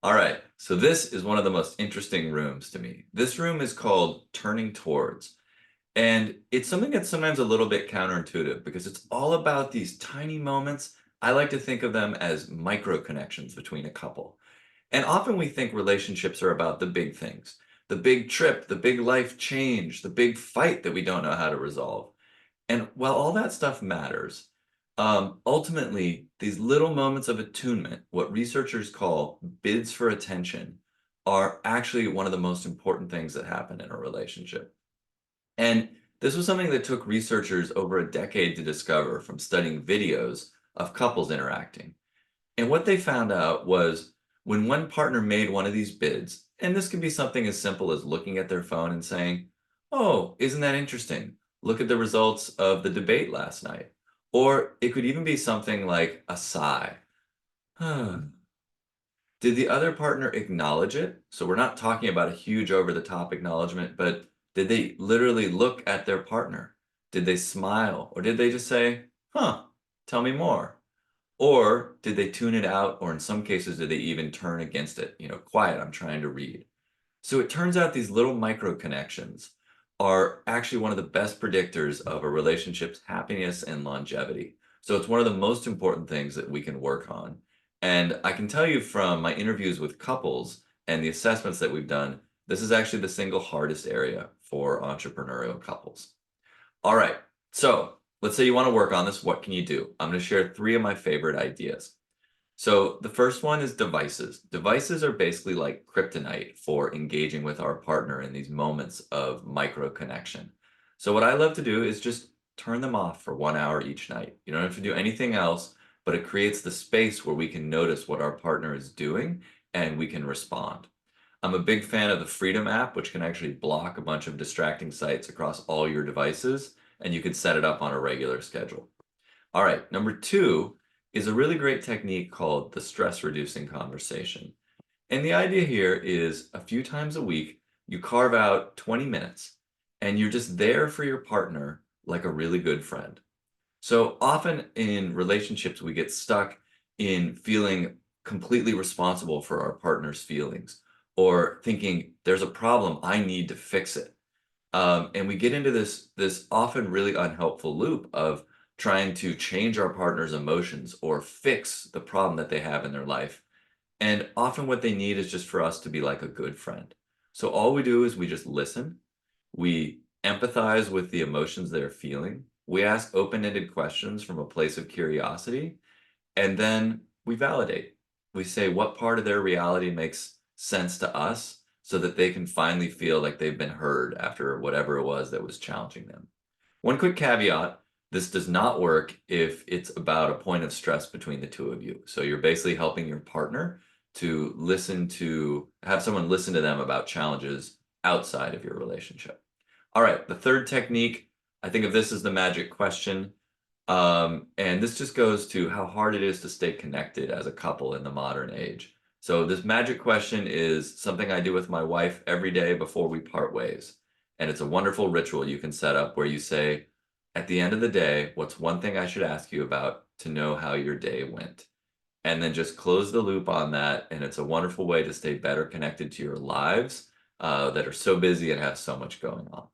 All right, so this is one of the most interesting rooms to me. This room is called Turning Towards, and it's something that's sometimes a little bit counterintuitive because it's all about these tiny moments. I like to think of them as micro connections between a couple. And often we think relationships are about the big things, the big trip, the big life change, the big fight that we don't know how to resolve. And while all that stuff matters, ultimately, these little moments of attunement, what researchers call bids for attention, are actually one of the most important things that happen in a relationship. And this was something that took researchers over a decade to discover from studying videos of couples interacting. And what they found out was when one partner made one of these bids, and this can be something as simple as looking at their phone and saying, "Oh, isn't that interesting? Look at the results of the debate last night." Or it could even be something like a sigh. Did the other partner acknowledge it? So we're not talking about a huge over the top acknowledgement, but did they literally look at their partner? Did they smile? Or did they just say, "Huh, tell me more"? Or did they tune it out? Or in some cases, did they even turn against it? Quiet, I'm trying to read. So it turns out these little micro connections are actually one of the best predictors of a relationship's happiness and longevity. So it's one of the most important things that we can work on. And I can tell you from my interviews with couples and the assessments that we've done, this is actually the single hardest area for entrepreneurial couples. All right. So let's say you want to work on this. What can you do? I'm going to share three of my favorite ideas. So the first one is devices. Devices are basically like kryptonite for engaging with our partner in these moments of micro connection. So what I love to do is just turn them off for 1 hour each night. You don't have to do anything else, but it creates the space where we can notice what our partner is doing and we can respond. I'm a big fan of the Freedom app, which can actually block a bunch of distracting sites across all your devices, and you can set it up on a regular schedule. All right, number two is a really great technique called the stress reducing conversation. And the idea here is a few times a week, you carve out 20 minutes and you're just there for your partner like a really good friend. So often in relationships, we get stuck in feeling completely responsible for our partner's feelings or thinking there's a problem, I need to fix it. And we get into this often really unhelpful loop of trying to change our partner's emotions or fix the problem that they have in their life. And often what they need is just for us to be like a good friend. So all we do is we just listen, we empathize with the emotions they're feeling, we ask open-ended questions from a place of curiosity, and then we validate. We say what part of their reality makes sense to us so that they can finally feel like they've been heard after whatever it was that was challenging them. One quick caveat, this does not work if it's about a point of stress between the two of you. So you're basically helping your partner to have someone listen to them about challenges outside of your relationship. All right, the third technique, I think of this as the magic question. And this just goes to how hard it is to stay connected as a couple in the modern age. So this magic question is something I do with my wife every day before we part ways. And it's a wonderful ritual you can set up where you say, at the end of the day, what's one thing I should ask you about to know how your day went? And then just close the loop on that. And it's a wonderful way to stay better connected to your lives that are so busy and have so much going on.